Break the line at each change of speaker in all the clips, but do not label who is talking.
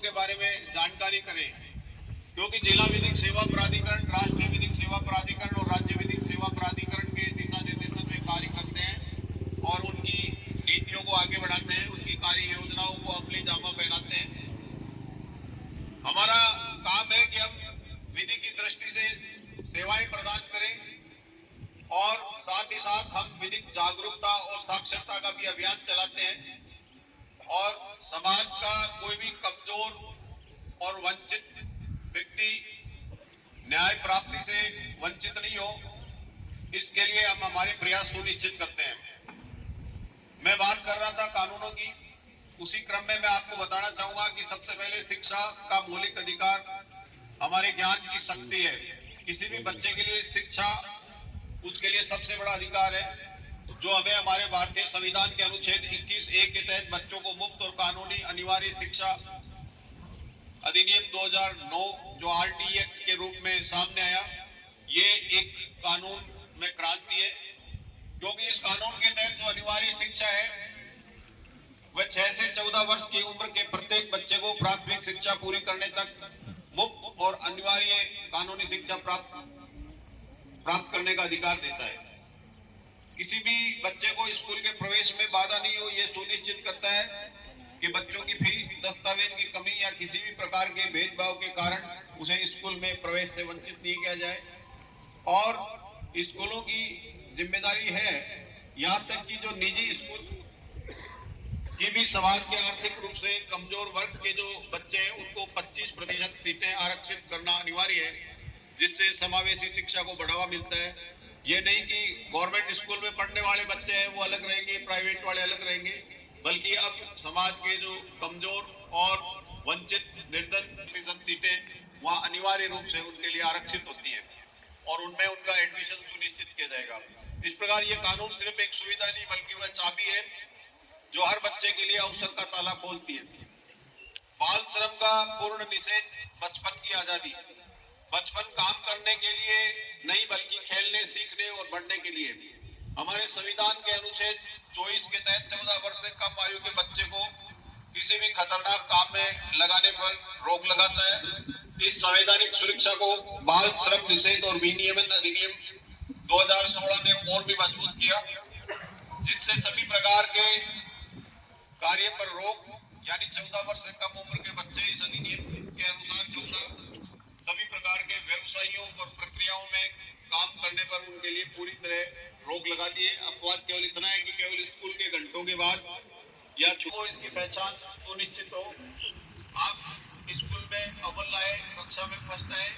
के बारे में जानकारी करें, क्योंकि जिला विधिक सेवा प्राधिकरण, राष्ट्रीय विधिक सेवा प्राधिकरण और राज्य विधिक सेवा प्राधिकरण के दिशा निर्देशन में कार्य करते हैं और उनकी नीतियों को आगे बढ़ाते हैं, उनकी कार्य योजनाओं को असली जामा पहनाते हैं। हमारा काम है कि हम विधि की दृष्टि से सेवाएं प्रदान करें और साथ ही साथ हम विधिक जागरूकता और साक्षरता का भी अभियान चलाते हैं और समाज का कोई भी कमजोर और वंचित व्यक्ति न्याय प्राप्ति से वंचित नहीं हो, इसके लिए हम हमारे प्रयास सुनिश्चित करते हैं। मैं बात कर रहा था कानूनों की, उसी क्रम में मैं आपको बताना चाहूंगा कि सबसे पहले शिक्षा का मौलिक अधिकार हमारे ज्ञान की शक्ति है। किसी भी बच्चे के लिए शिक्षा उसके लिए सबसे बड़ा अधिकार है, जो हमें हमारे भारतीय संविधान के अनुच्छेद 21(a) के तहत बच्चों को मुफ्त और कानूनी अनिवार्य शिक्षा अधिनियम 2009 जो RT एक्ट के रूप में सामने आया, ये एक कानून में क्रांति है, क्योंकि इस कानून के तहत जो अनिवार्य शिक्षा है वह 6 से 14 वर्ष की उम्र के प्रत्येक बच्चे को प्राथमिक शिक्षा पूरी करने तक मुफ्त और अनिवार्य कानूनी शिक्षा प्राप्त करने का अधिकार देता है। किसी भी बच्चे को स्कूल के प्रवेश में बाधा नहीं हो, यह सुनिश्चित करता है कि बच्चों की फीस, दस्तावेज की कमी या किसी भी प्रकार के भेदभाव के कारण उसे स्कूल में प्रवेश से वंचित नहीं किया जाए। और स्कूलों की जिम्मेदारी है यहाँ तक कि जो निजी स्कूल की भी समाज के आर्थिक रूप से कमजोर वर्ग के जो बच्चे हैं उनको 25% सीटें आरक्षित करना अनिवार्य है, जिससे समावेशी शिक्षा को बढ़ावा मिलता है। ये नहीं कि गवर्नमेंट स्कूल में पढ़ने वाले बच्चे हैं वो अलग रहेंगे, प्राइवेट वाले अलग रहेंगे, बल्कि अब समाज के जो कमजोर और वंचित निर्धन सीटें वहाँ अनिवार्य रूप से उनके लिए आरक्षित होती है और उनमें उनका एडमिशन सुनिश्चित किया जाएगा। इस प्रकार ये कानून सिर्फ एक सुविधा नहीं बल्कि वह चाबी है जो हर बच्चे के लिए अवसर का ताला खोलती है। बाल श्रम का पूर्ण निषेध, बचपन की आजादी। बचपन काम करने के लिए नहीं बल्कि खेलने, सीखने और बढ़ने के लिए। हमारे संविधान के अनुच्छेद 24 के तहत 14 वर्ष से कम आयु के बच्चे को किसी भी खतरनाक काम में लगाने पर रोक लगाता है। इस संवैधानिक सुरक्षा को बाल श्रम निषेध और विनियमन अधिनियम 2016 ने और भी मजबूत किया, जिससे सभी प्रकार के कार्य पर रोक यानी 14 वर्ष से कम उम्र के बच्चे इस अधिनियम के अनुसार 14 सभी प्रकार के व्यवसायों और प्रक्रियाओं में काम करने पर उनके लिए पूरी तरह रोक लगा दी है। अपवाद केवल इतना है कि केवल स्कूल के घंटों के बाद या छुट्टी इसकी पहचान सुनिश्चित हो। आप स्कूल में अव्वल आए, कक्षा में फर्स्ट आए,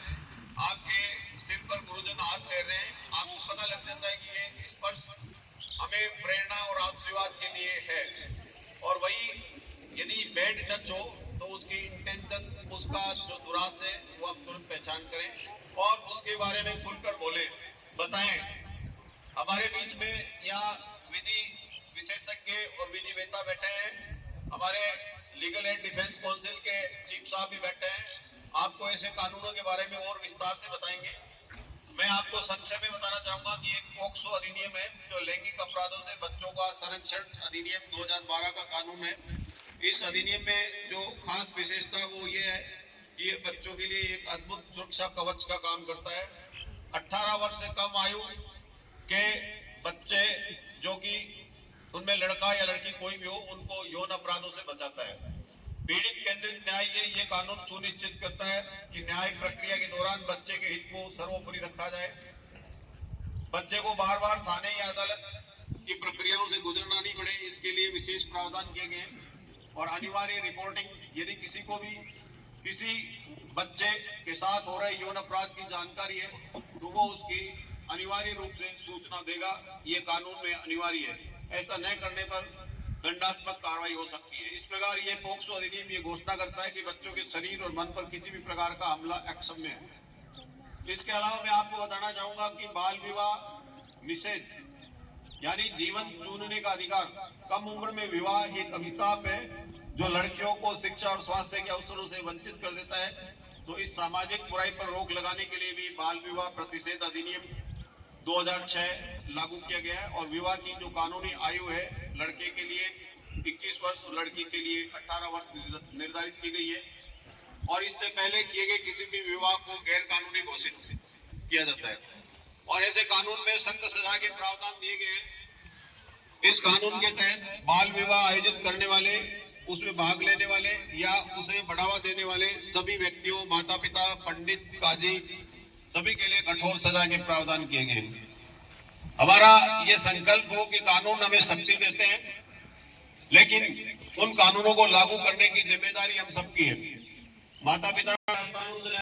आपके सिर पर गुरुजन हाथ फेर रहे हैं, आपको पता लग जाता है कि ये स्पर्श हमें प्रेरणा और आशीर्वाद के लिए है। और वही यदि बैड टच हो तो उसकी इंटेंशन, उसका जो दुरास है वो आप तुरंत पहचान करें और उसके बारे में खुलकर बोले, बताएं। हमारे बीच में यहाँ विधि विशेषज्ञ और विधि वेत्ता बैठे हैं, हमारे लीगल एड डिफेंस काउंसिल के चीफ साहब भी बैठे हैं, आपको ऐसे कानूनों के बारे में और विस्तार से बताएंगे। मैं आपको संक्षेप में बताना चाहूंगा कि एक पोक्सो अधिनियम है जो लैंगिक अपराधों से बच्चों का संरक्षण अधिनियम 2012 का कानून है। इस अधिनियम में जो खास विशेषता वो ये है कि ये बच्चों के लिए एक अद्भुत सुरक्षा कवच का काम करता है। 18 वर्ष से कम आयु के बच्चे जो कि उनमें लड़का या लड़की कोई भी हो, उनको यौन अपराधों से बचाता है। पीड़ित केंद्रित न्याय ये कानून सुनिश्चित करता है कि न्याय प्रक्रिया के दौरान बच्चे के हित को सर्वोपरि रखा जाए। बच्चे को बार बार थाने या अदालत की प्रक्रियाओं से गुजरना नहीं पड़े, इसके लिए विशेष प्रावधान किए गए। और अनिवार्य रिपोर्टिंग, यदि किसी को भी किसी बच्चे के साथ हो रहे यौन अपराध की जानकारी है तो वो उसकी अनिवार्य रूप से सूचना देगा, ये कानून में अनिवार्य है। ऐसा न करने पर दंडात्मक कार्रवाई हो सकती है। इस प्रकार ये पोक्सो अधिनियम ये घोषणा करता है कि बच्चों के शरीर और मन पर किसी भी प्रकार का हमला अक्षम्य है। इसके अलावा मैं आपको बताना चाहूंगा कि बाल विवाह निषेध यानी जीवन चुनने का अधिकार। कम उम्र में विवाह एक अभिशाप है जो लड़कियों को शिक्षा और स्वास्थ्य के अवसरों से वंचित कर देता है। तो इस सामाजिक बुराई पर रोक लगाने के लिए भी बाल विवाह प्रतिषेध अधिनियम 2006 लागू किया गया है। और विवाह की जो कानूनी आयु है लड़के के लिए 21 वर्ष और लड़की के लिए 18 वर्ष निर्धारित की गई है। और इससे पहले किए गए किसी भी विवाह को गैर कानूनी घोषित किया जाता है। और ऐसे कानून में सख्त सजा के प्रावधान दिए गए हैं। इस कानून के तहत बाल विवाह आयोजित करने वाले, उसमें भाग लेने वाले या उसे बढ़ावा देने वाले सभी व्यक्तियों, माता पिता, पंडित, काजी, सभी के लिए कठोर सजा के प्रावधान किए गए हैं। हमारा ये संकल्प हो कि कानून हमें शक्ति देते हैं, लेकिन उन कानूनों को लागू करने की जिम्मेदारी हम सबकी है। माता पिता